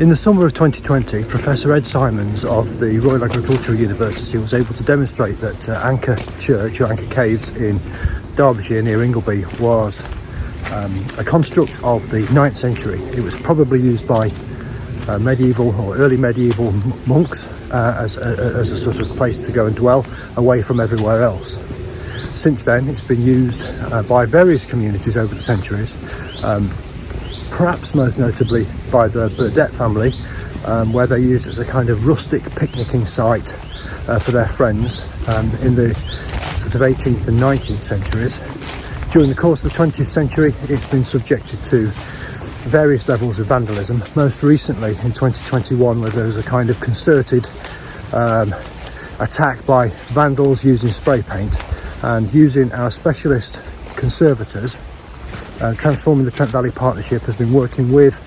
In the summer of 2020, Professor Ed Simons of the Royal Agricultural University was able to demonstrate that Anchor Church, or Anchor Caves in Derbyshire near Ingleby, was a construct of the 9th century. It was probably used by medieval or early medieval monks as a sort of place to go and dwell away from everywhere else. Since then, it's been used by various communities over the centuries, perhaps most notably by the Burdett family, where they used it as a kind of rustic picnicking site for their friends in the sort of 18th and 19th centuries. During the course of the 20th century, it's been subjected to various levels of vandalism, most recently in 2021, where there was a kind of concerted attack by vandals using spray paint, and using our specialist conservators. Transforming the Trent Valley Partnership has been working with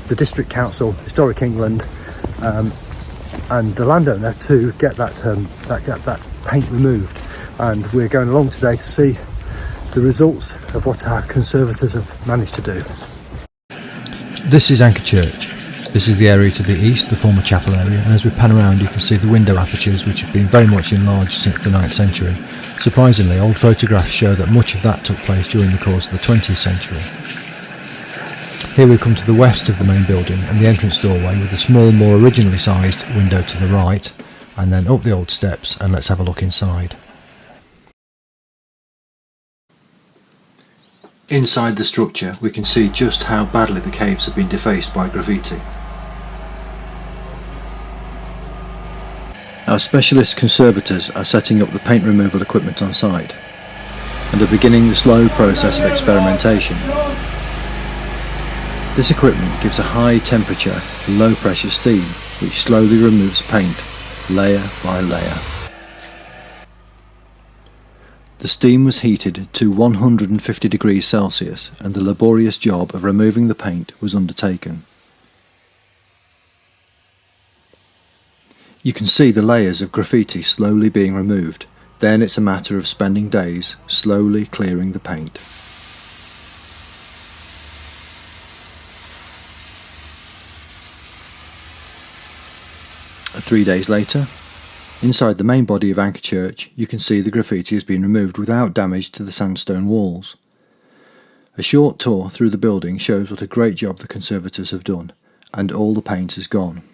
the District Council, Historic England, and the landowner to get that paint removed. And we're going along today to see the results of what our conservators have managed to do. This is Anchor Church. This is the area to the east, the former chapel area, and as we pan around you can see the window apertures, which have been very much enlarged since the 9th century. Surprisingly, old photographs show that much of that took place during the course of the 20th century. Here we come to the west of the main building and the entrance doorway, with a small, more originally sized window to the right, and then up the old steps, and let's have a look inside. Inside the structure we can see just how badly the caves have been defaced by graffiti. Our specialist conservators are setting up the paint removal equipment on site and are beginning the slow process of experimentation. This equipment gives a high temperature, low pressure steam which slowly removes paint, layer by layer. The steam was heated to 150 degrees Celsius and the laborious job of removing the paint was undertaken. You can see the layers of graffiti slowly being removed, then it's a matter of spending days slowly clearing the paint. Three days later, inside the main body of Anchor Church, you can see the graffiti has been removed without damage to the sandstone walls. A short tour through the building shows what a great job the conservators have done, and all the paint is gone.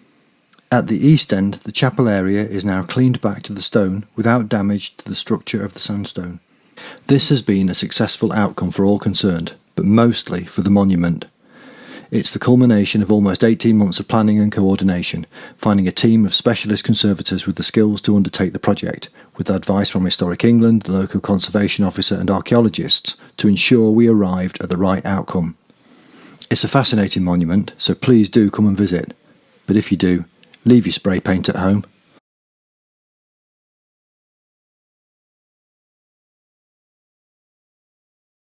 At the east end, the chapel area is now cleaned back to the stone without damage to the structure of the sandstone. This has been a successful outcome for all concerned, but mostly for the monument. It's the culmination of almost 18 months of planning and coordination, finding a team of specialist conservators with the skills to undertake the project, with advice from Historic England, the local conservation officer and archaeologists, to ensure we arrived at the right outcome. It's a fascinating monument, so please do come and visit. But if you do, leave your spray paint at home